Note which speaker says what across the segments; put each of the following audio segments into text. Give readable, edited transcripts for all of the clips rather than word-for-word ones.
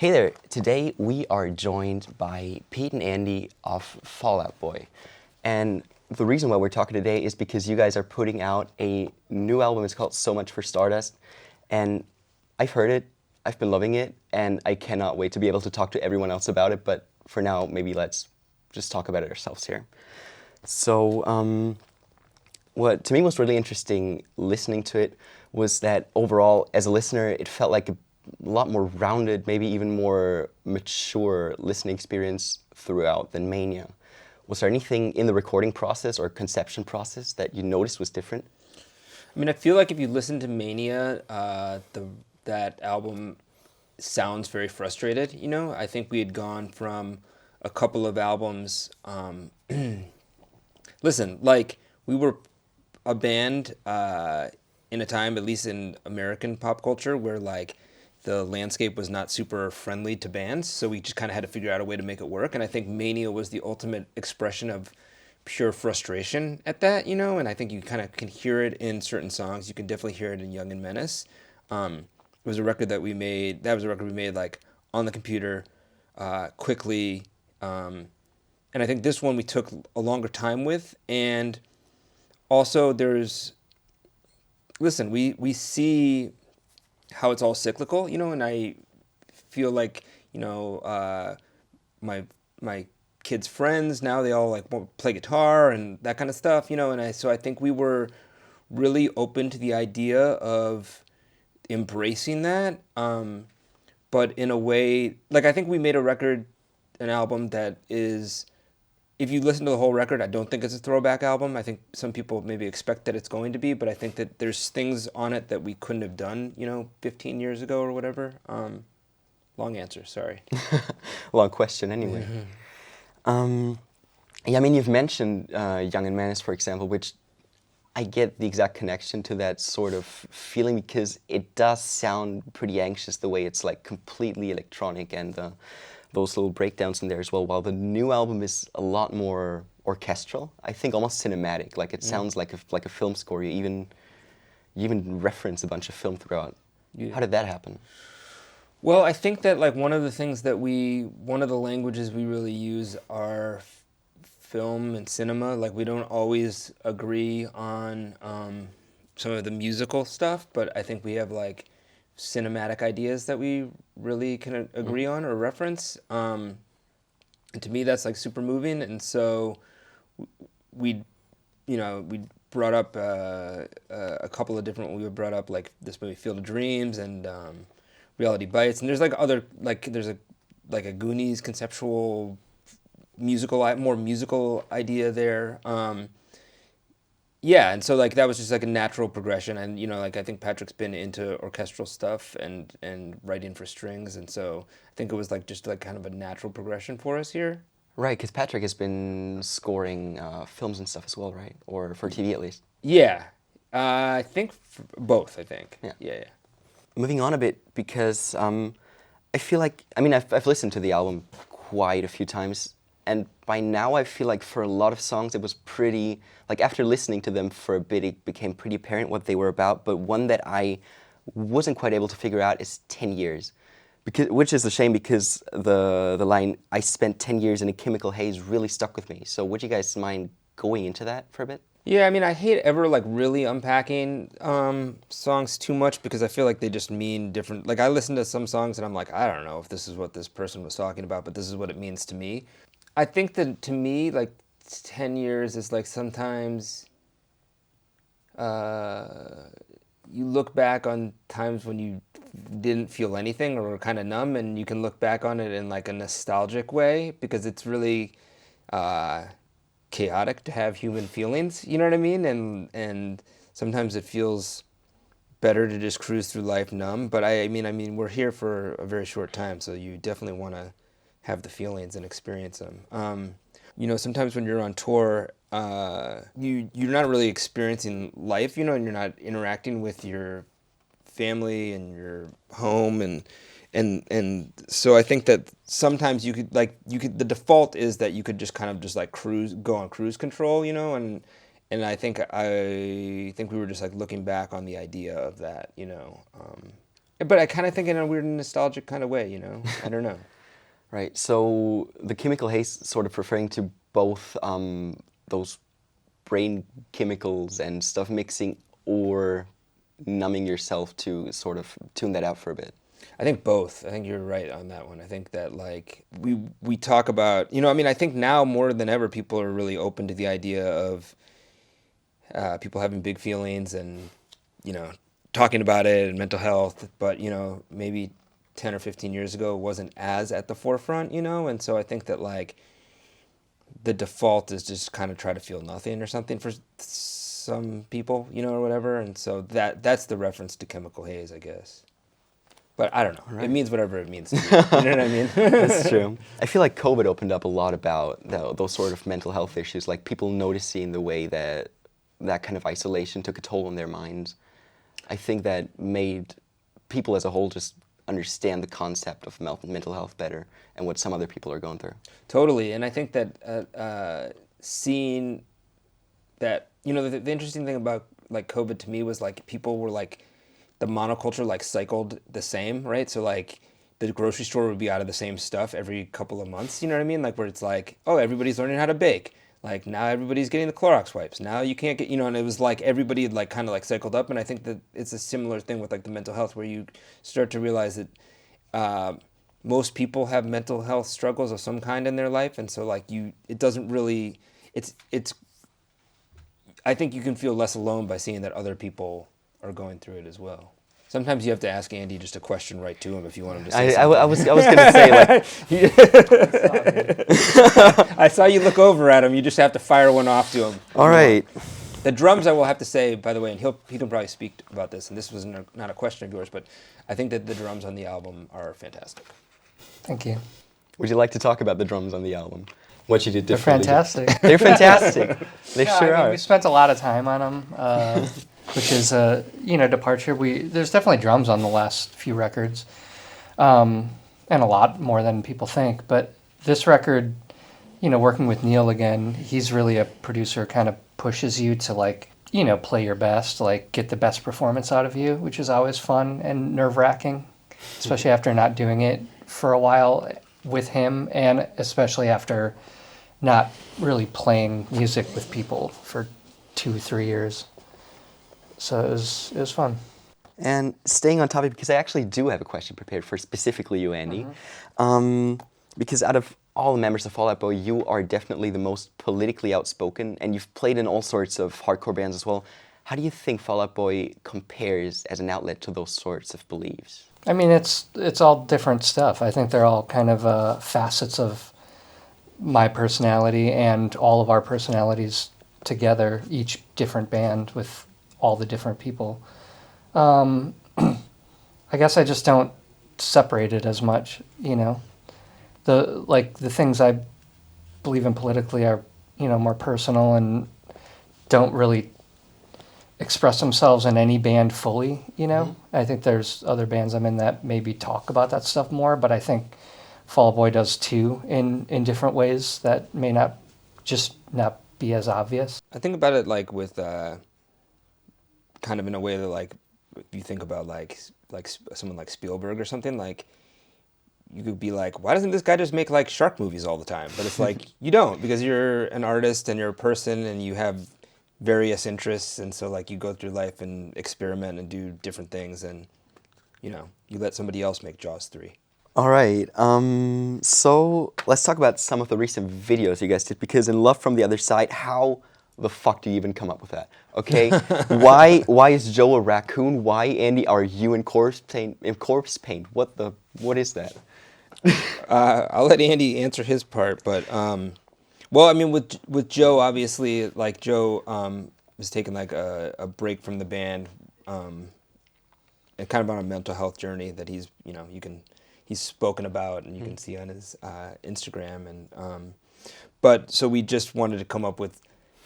Speaker 1: Hey there, today we are joined by Pete and Andy of Fall Out Boy. And the reason why we're talking today is because you guys are putting out a new album. It's called So Much for Stardust. And I've heard it, I've been loving it, and I cannot wait to be able to talk to everyone else about it. But for now, maybe let's just talk about it ourselves here. So, what to me was really interesting listening to it was that overall, as a listener, it felt like a lot more rounded, maybe even more mature listening experience throughout than Mania. Was there anything in the recording process or conception process that you noticed was different?
Speaker 2: I mean, I feel like if you listen to Mania, that album sounds very frustrated. You know, I think we had gone from a couple of albums. Listen, like we were a band in a time, at least in American pop culture, where like the landscape was not super friendly to bands, so we just kind of had to figure out a way to make it work. And I think Mania was the ultimate expression of pure frustration at that, you know. And I think you kind of can hear it in certain songs. You can definitely hear it in Young and Menace. It was a record that we made. That was a record we made like on the computer, quickly. And I think this one we took a longer time with. And also, listen, we see how it's all cyclical, you know, and I feel like, you know, my kids' friends now, they all like want to play guitar and that kind of stuff, you know, and so I think we were really open to the idea of embracing that, but in a way, like I think we made an album that is, if you listen to the whole record, I don't think it's a throwback album. I think some people maybe expect that it's going to be, but I think that there's things on it that we couldn't have done, you know, 15 years ago or whatever. Long answer, sorry.
Speaker 1: Long question anyway. Yeah, I mean, you've mentioned Young and Menace, for example, which I get the exact connection to that sort of feeling because it does sound pretty anxious the way it's like completely electronic and those little breakdowns in there as well, while the new album is a lot more orchestral. I think almost cinematic. Like it sounds like a film score. You even reference a bunch of film throughout.
Speaker 2: Yeah.
Speaker 1: How did that happen?
Speaker 2: Well, I think that like one of the languages we really use are film and cinema. Like we don't always agree on some of the musical stuff, but I think we have like cinematic ideas that we really can agree on or reference. And to me, that's like super moving. And so we brought up a couple of different. We brought up like this movie Field of Dreams and Reality Bites, and there's like other there's a Goonies conceptual more musical idea there. Yeah, and so like that was just like a natural progression, and you know, like I think Patrick's been into orchestral stuff and writing for strings, and so I think it was like just like kind of a natural progression for us here.
Speaker 1: Right, because Patrick has been scoring films and stuff as well, right? Or for TV at least.
Speaker 2: Yeah, I think both. I think.
Speaker 1: Yeah.
Speaker 2: Yeah.
Speaker 1: Moving on a bit, because I feel like, I mean, I've listened to the album quite a few times, and by now I feel like for a lot of songs it was pretty, like after listening to them for a bit, it became pretty apparent what they were about, but one that I wasn't quite able to figure out is 10 years. Which is a shame because the line, I spent 10 years in a chemical haze, really stuck with me. So would you guys mind going into that for a bit?
Speaker 2: Yeah, I mean, I hate ever like really unpacking songs too much because I feel like they just mean different. Like I listen to some songs and I'm like, I don't know if this is what this person was talking about, but this is what it means to me. I think that to me, like 10 years is like sometimes you look back on times when you didn't feel anything or were kind of numb, and you can look back on it in like a nostalgic way because it's really chaotic to have human feelings, you know what I mean? And sometimes it feels better to just cruise through life numb. But I mean, we're here for a very short time, so you definitely want to have the feelings and experience them. You know, sometimes when you're on tour, you're not really experiencing life, you know, and you're not interacting with your family and your home and so I think that sometimes the default is that you could just kind of just like go on cruise control, you know, and I think we were just like looking back on the idea of that, you know. But I kind of think in a weird nostalgic kind of way, you know? I don't know.
Speaker 1: Right. So the chemical haze sort of referring to both those brain chemicals and stuff mixing, or numbing yourself to sort of tune that out for a bit.
Speaker 2: I think both. I think you're right on that one. I think that like we talk about, you know, I mean, I think now more than ever people are really open to the idea of people having big feelings and, you know, talking about it and mental health, but, you know, maybe 10 or 15 years ago it wasn't as at the forefront, you know, and so I think that like the default is just kind of try to feel nothing or something for some people, you know, or whatever, and so that's the reference to chemical haze, I guess. But I don't know. Right. It means whatever it means to you. You know what I mean?
Speaker 1: That's true. I feel like COVID opened up a lot about those sort of mental health issues, like people noticing the way that kind of isolation took a toll on their minds. I think that made people as a whole just understand the concept of mental health better and what some other people are going through.
Speaker 2: Totally. And I think that seeing that, you know, the interesting thing about like COVID to me was like people were like, the monoculture like cycled the same, right? So like the grocery store would be out of the same stuff every couple of months, you know what I mean? Like where it's like, oh, everybody's learning how to bake. Like now everybody's getting the Clorox wipes. Now you can't get, you know, and it was like everybody had like kind of like cycled up. And I think that it's a similar thing with like the mental health where you start to realize that most people have mental health struggles of some kind in their life. And so like it doesn't really, it's, I think you can feel less alone by seeing that other people are going through it as well. Sometimes you have to ask Andy just a question right to him if you want him to say something.
Speaker 1: I was going to say, like...
Speaker 2: I saw you look over at him. You just have to fire one off to him.
Speaker 1: All right.
Speaker 2: The drums, I will have to say, by the way, and he can probably speak about this, and this was not a question of yours, but I think that the drums on the album are fantastic.
Speaker 3: Thank you.
Speaker 1: Would you like to talk about the drums on the album? What you did differently?
Speaker 3: They're fantastic.
Speaker 1: They're fantastic. They sure are.
Speaker 3: We spent a lot of time on them. Which is a departure. There's definitely drums on the last few records, and a lot more than people think. But this record, working with Neil again, he's really a producer. Kind of pushes you to like play your best, like get the best performance out of you, which is always fun and nerve-wracking, especially after not doing it for a while with him, and especially after not really playing music with people for 2-3 years. So it was fun.
Speaker 1: And staying on topic, because I actually do have a question prepared for specifically you, Andy. Because out of all the members of Fall Out Boy, you are definitely the most politically outspoken, and you've played in all sorts of hardcore bands as well. How do you think Fall Out Boy compares as an outlet to those sorts of beliefs?
Speaker 3: I mean, it's all different stuff. I think they're all kind of facets of my personality and all of our personalities together, each different band with all the different people. I guess I just don't separate it as much, The things I believe in politically are, more personal and don't really express themselves in any band fully, Mm-hmm. I think there's other bands I'm in that maybe talk about that stuff more, but I think Fall Out Boy does too in different ways that may not be as obvious.
Speaker 2: I think about it like with kind of in a way that like if you think about like someone like Spielberg or something, like you could be like, why doesn't this guy just make like shark movies all the time? But it's like you don't, because you're an artist and you're a person and you have various interests, and so like you go through life and experiment and do different things, and you let somebody else make Jaws 3.
Speaker 1: All right, so let's talk about some of the recent videos you guys did, because in Love from the Other Side, how the fuck do you even come up with that? Okay, why is Joe a raccoon? Why, Andy, are you in corpse paint? What is that?
Speaker 2: I'll let Andy answer his part, but well, I mean, with Joe, obviously, like Joe was taking like a break from the band, and kind of on a mental health journey that he's spoken about and you can see on his Instagram, and but so we just wanted to come up with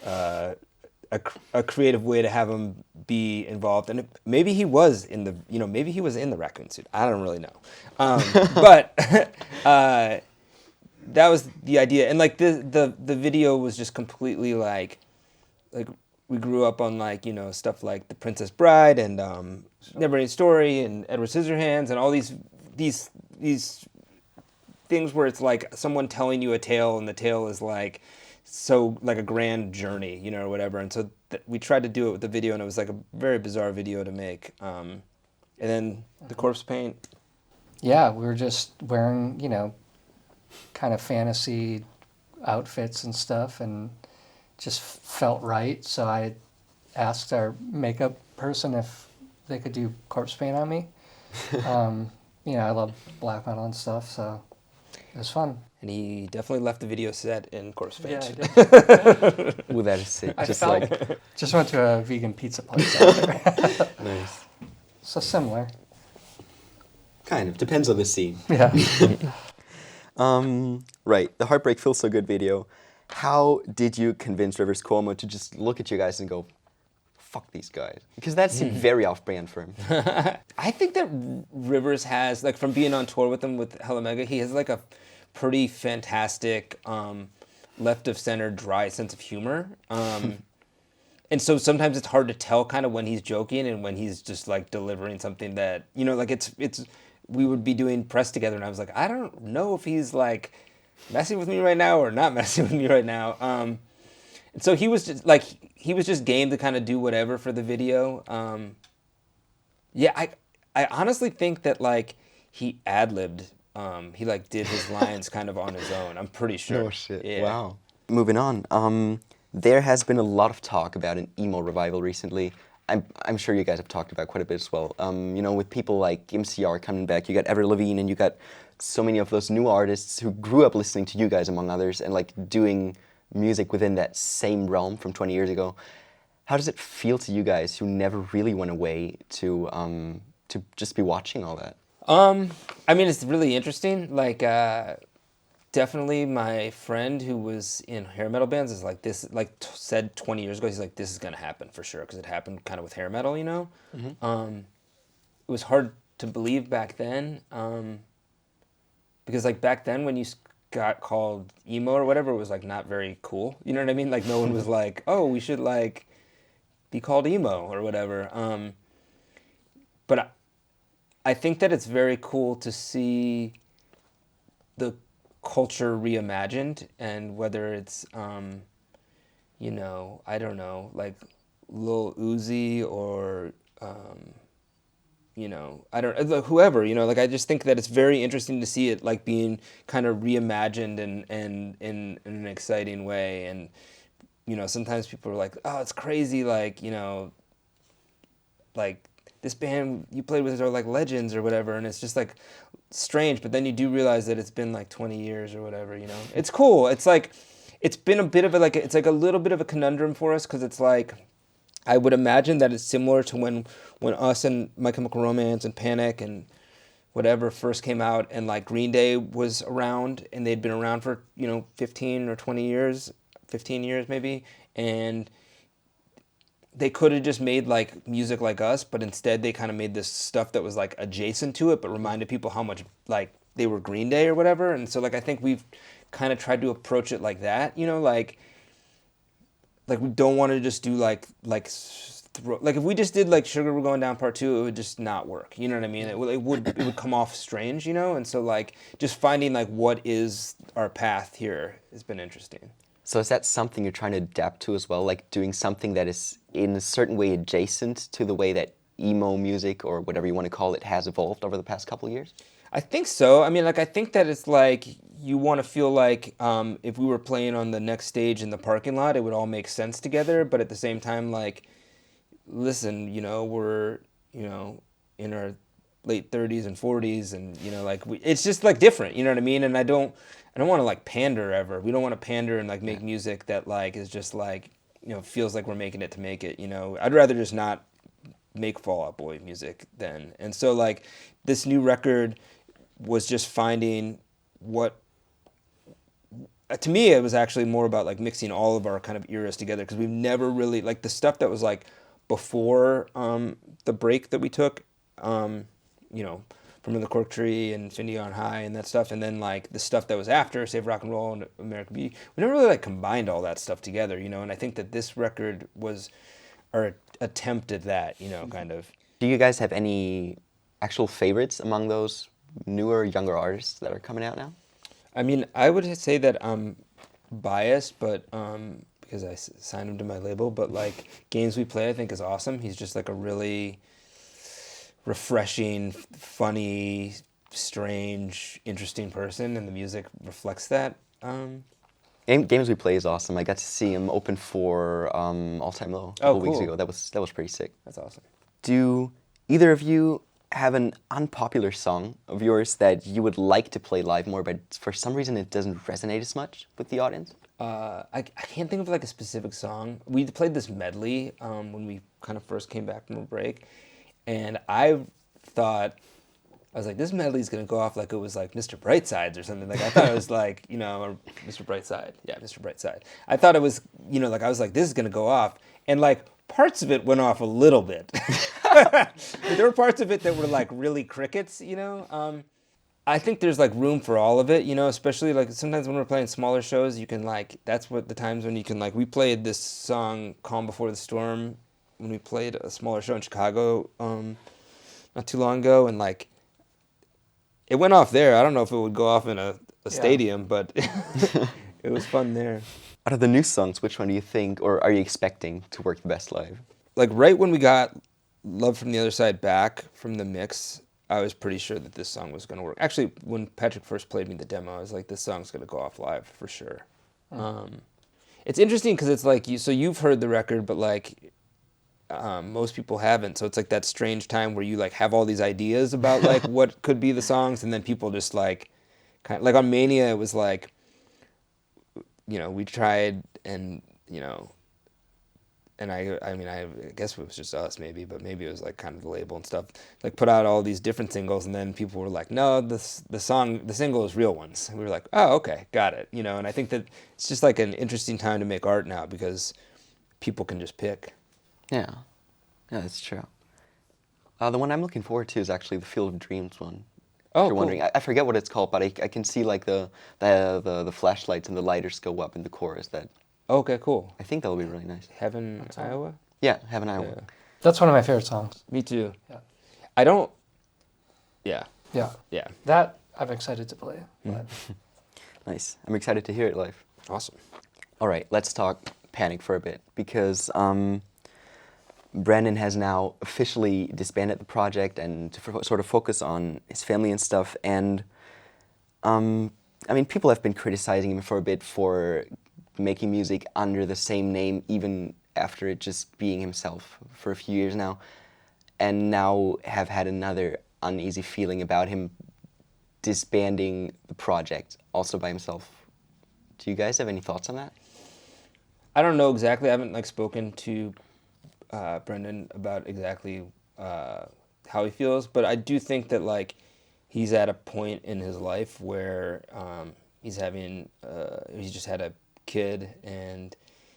Speaker 2: a creative way to have him be involved, and maybe he was in the raccoon suit. I don't really know, but that was the idea. And like the video was just completely like we grew up on like, stuff like The Princess Bride and Neverending Story and Edward Scissorhands and all these things where it's like someone telling you a tale and the tale is like so like a grand journey, or whatever. And so we tried to do it with the video, and it was like a very bizarre video to make. And then the corpse paint.
Speaker 3: Yeah, we were just wearing, kind of fantasy outfits and stuff, and just felt right. So I asked our makeup person if they could do corpse paint on me. I love black metal and stuff, so it was fun.
Speaker 2: And he definitely left the video set in corpse paint.
Speaker 3: Yeah, I did.
Speaker 1: Ooh, that is sick.
Speaker 3: Just went to a vegan pizza place out there.
Speaker 1: Nice.
Speaker 3: So similar.
Speaker 1: Kind of. Depends on the scene.
Speaker 3: Yeah.
Speaker 1: Right. The Heartbreak Feels So Good video. How did you convince Rivers Cuomo to just look at you guys and go, fuck these guys? Because that seemed very off-brand for him.
Speaker 2: I think that Rivers has, like, from being on tour with him with Hella Mega, he has like a pretty fantastic left of center dry sense of humor. And so sometimes it's hard to tell kind of when he's joking and when he's just like delivering something that, like it's we would be doing press together and I was like, I don't know if he's like messing with me right now or not messing with me right now. And so he was just game to kind of do whatever for the video. I honestly think that like he ad-libbed. He like did his lines kind of on his own. I'm pretty sure.
Speaker 1: Oh shit!
Speaker 2: Yeah.
Speaker 1: Wow. Moving on. There has been a lot of talk about an emo-revival recently. I'm sure you guys have talked about quite a bit as well. With people like MCR coming back, you got Avril Lavigne, and you got so many of those new artists who grew up listening to you guys, among others, and like doing music within that same realm from 20 years ago. How does it feel to you guys who never really went away to just be watching all that?
Speaker 2: I mean, it's really interesting. Like, definitely my friend who was in hair metal bands is like this, like said 20 years ago, he's like, this is going to happen for sure. Cause it happened kind of with hair metal, Mm-hmm. It was hard to believe back then. Because like back then when you got called emo or whatever, it was like not very cool. You know what I mean? Like no one was like, oh, we should like be called emo or whatever. But I think that it's very cool to see the culture reimagined, and whether it's, I don't know, like Lil Uzi or, I don't, whoever, like I just think that it's very interesting to see it like being kind of reimagined and in an exciting way. And, sometimes people are like, oh, it's crazy, like, like, this band you played with are like legends or whatever, and it's just like strange, but then you do realize that it's been like 20 years or whatever, It's cool. It's like, it's been a bit of it's like a little bit of a conundrum for us, because it's like, I would imagine that it's similar to when us and My Chemical Romance and Panic and whatever first came out, and like Green Day was around, and they'd been around for, 15 or 20 years, 15 years maybe, and they could have just made like music like us, but instead they kind of made this stuff that was like adjacent to it, but reminded people how much like they were Green Day or whatever. And so like I think we've kind of tried to approach it like that, like we don't want to just do like if we just did like Sugar We're Going Down Part 2, it would just not work. You know what I mean? It would come off strange, And so like just finding like what is our path here has been interesting.
Speaker 1: So is that something you're trying to adapt to as well, like doing something that is in a certain way adjacent to the way that emo music, or whatever you want to call it, has evolved over the past couple of years?
Speaker 2: I think so. I mean, like, I think that it's like you want to feel like if we were playing on the next stage in the parking lot, it would all make sense together. But at the same time, like, listen, we're, in our late 30s and 40s, and, like, it's just, like, different, you know what I mean? And I don't want to like pander ever. We don't want to pander and like make music that like is just like, feels like we're making it to make it, I'd rather just not make Fall Out Boy music then. And so like this new record was just finding what, to me it was actually more about like mixing all of our kind of eras together, because we've never really, like the stuff that was like before the break that we took, From the Cork Tree and Findy on High and that stuff, and then like the stuff that was after Save Rock and Roll and American Beauty, we never really like combined all that stuff together, you know. And I think that this record was our attempt at that, you know, kind of.
Speaker 1: Do you guys have any actual favorites among those newer, younger artists that are coming out now?
Speaker 2: I mean, I would say that I'm biased, but because I signed him to my label, but like Games We Play, I think is awesome. He's just like a really refreshing, funny, strange, interesting person, and the music reflects that.
Speaker 1: Games We Play is awesome. I got to see him open for All Time Low a couple weeks ago. That was pretty sick.
Speaker 2: That's awesome.
Speaker 1: Do either of you have an unpopular song of yours that you would like to play live more, but for some reason it doesn't resonate as much with the audience?
Speaker 2: I can't think of like a specific song. We played this medley when we kind of first came back from a break, and I was like, this medley's gonna go off like it was like Mr. Brightsides or something. Like I thought it was like, you know, or Mr. Brightside. Yeah, Mr. Brightside. I thought it was, you know, like I was like, this is gonna go off, and like parts of it went off a little bit. There were parts of it that were like really crickets, you know. I think there's like room for all of it, you know, especially like sometimes when we're playing smaller shows, you can like, that's what the times when you can like, we played this song Calm Before the Storm when we played a smaller show in Chicago not too long ago, and like it went off there. I don't know if it would go off in a stadium, but it was fun there.
Speaker 1: Out of the new songs, which one do you think, or are you expecting to work the best live?
Speaker 2: Like right when we got Love from the Other Side back from the mix, I was pretty sure that this song was going to work. Actually, when Patrick first played me the demo, I was like, this song's going to go off live for sure. It's interesting because it's like, you've heard the record, but like most people haven't. So it's like that strange time where you like have all these ideas about like what could be the songs, and then people just like, kind of, like on Mania, it was like, you know, we tried and, you know, and I mean, I guess it was just us maybe, but maybe it was like kind of the label and stuff, like put out all these different singles, and then people were like, no, the single is Real Ones. And we were like, oh, okay, got it. You know, and I think that it's just like an interesting time to make art now because people can just pick.
Speaker 1: Yeah, that's true. The one I'm looking forward to is actually the Field of Dreams one.
Speaker 2: Oh,
Speaker 1: if you're wondering, I forget what it's called, but I can see like the flashlights and the lighters go up in the chorus. That
Speaker 2: Okay, cool.
Speaker 1: I think that'll be really nice.
Speaker 2: Heaven, Iowa?
Speaker 1: Yeah, Heaven, Iowa.
Speaker 2: Yeah.
Speaker 3: That's one of my favorite songs.
Speaker 2: Me too.
Speaker 3: Yeah.
Speaker 2: I don't. Yeah.
Speaker 3: Yeah.
Speaker 2: Yeah.
Speaker 3: That I'm excited to play. But
Speaker 1: Nice. I'm excited to hear it live.
Speaker 2: Awesome.
Speaker 1: All right, let's talk Panic for a bit, because Brandon has now officially disbanded the project and to sort of focus on his family and stuff. And I mean, people have been criticizing him for a bit for making music under the same name, even after it just being himself for a few years now, and now have had another uneasy feeling about him disbanding the project also by himself. Do you guys have any thoughts on that?
Speaker 2: I don't know exactly. I haven't like spoken to Brendan about exactly how he feels, but I do think that like he's at a point in his life where he's just had a kid, and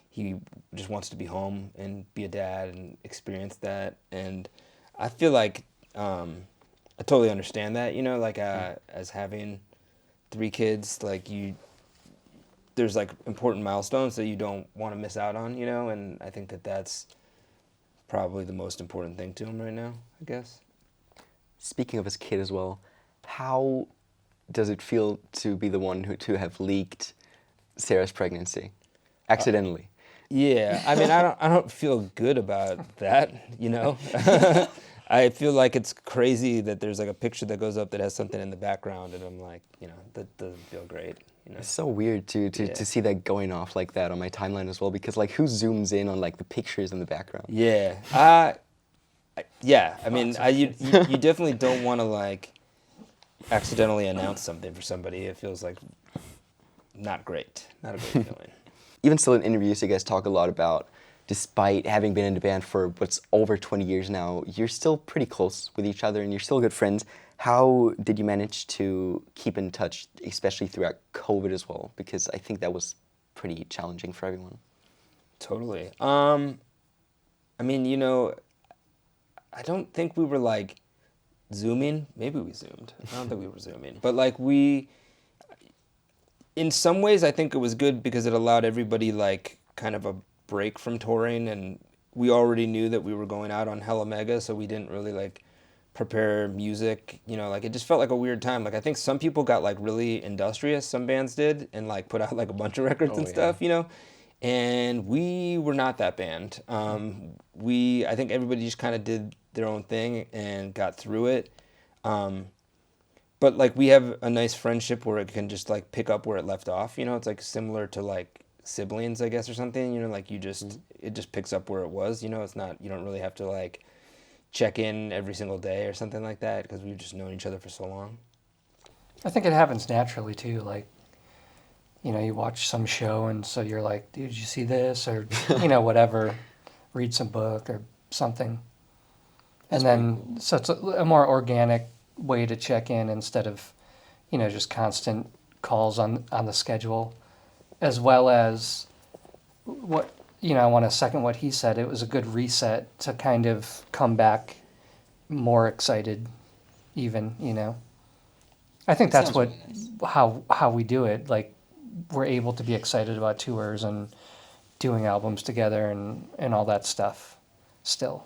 Speaker 2: he just wants to be home and be a dad and experience that. And I feel like I totally understand that, you know, like as having 3 kids, like there's like important milestones that you don't want to miss out on, you know, and I think that that's probably the most important thing to him right now, I guess.
Speaker 1: Speaking of his kid as well, how does it feel to be the one to have leaked Sarah's pregnancy accidentally?
Speaker 2: Yeah, I mean, I don't feel good about that, you know. I feel like it's crazy that there's like a picture that goes up that has something in the background, and I'm like, you know, that doesn't feel great. You know?
Speaker 1: It's so weird to see that going off like that on my timeline as well, because like who zooms in on like the pictures in the background?
Speaker 2: Yeah. Yeah, I mean, you definitely don't want to like accidentally announce something for somebody. It feels like not a great feeling.
Speaker 1: Even still in interviews, you guys talk a lot about, despite having been in the band for what's over 20 years now, you're still pretty close with each other and you're still good friends. How did you manage to keep in touch, especially throughout COVID as well? Because I think that was pretty challenging for everyone.
Speaker 2: Totally. I mean, you know, I don't think we were like zooming. Maybe we zoomed. I don't think we were zooming. But like in some ways, I think it was good because it allowed everybody like kind of a break from touring, and we already knew that we were going out on Hella Mega, so we didn't really like prepare music, like it just felt like a weird time. Like I think some people got like really industrious, some bands did, and like put out like a bunch of records and stuff, and we were not that band. I think everybody just kind of did their own thing and got through it. But like we have a nice friendship where it can just like pick up where it left off, it's like similar to like siblings, I guess, or something, like you just, it just picks up where it was, it's not, you don't really have to like check in every single day or something like that because we've just known each other for so long.
Speaker 3: I think it happens naturally too. Like, you watch some show and so you're like, dude, did you see this? Or, whatever, read some book or something. And then, so it's a more organic way to check in instead of, just constant calls on the schedule, as well as what, I want to second what he said. It was a good reset to kind of come back more excited even, I think that's what, really nice. How we do it. Like we're able to be excited about tours and doing albums together and all that stuff still.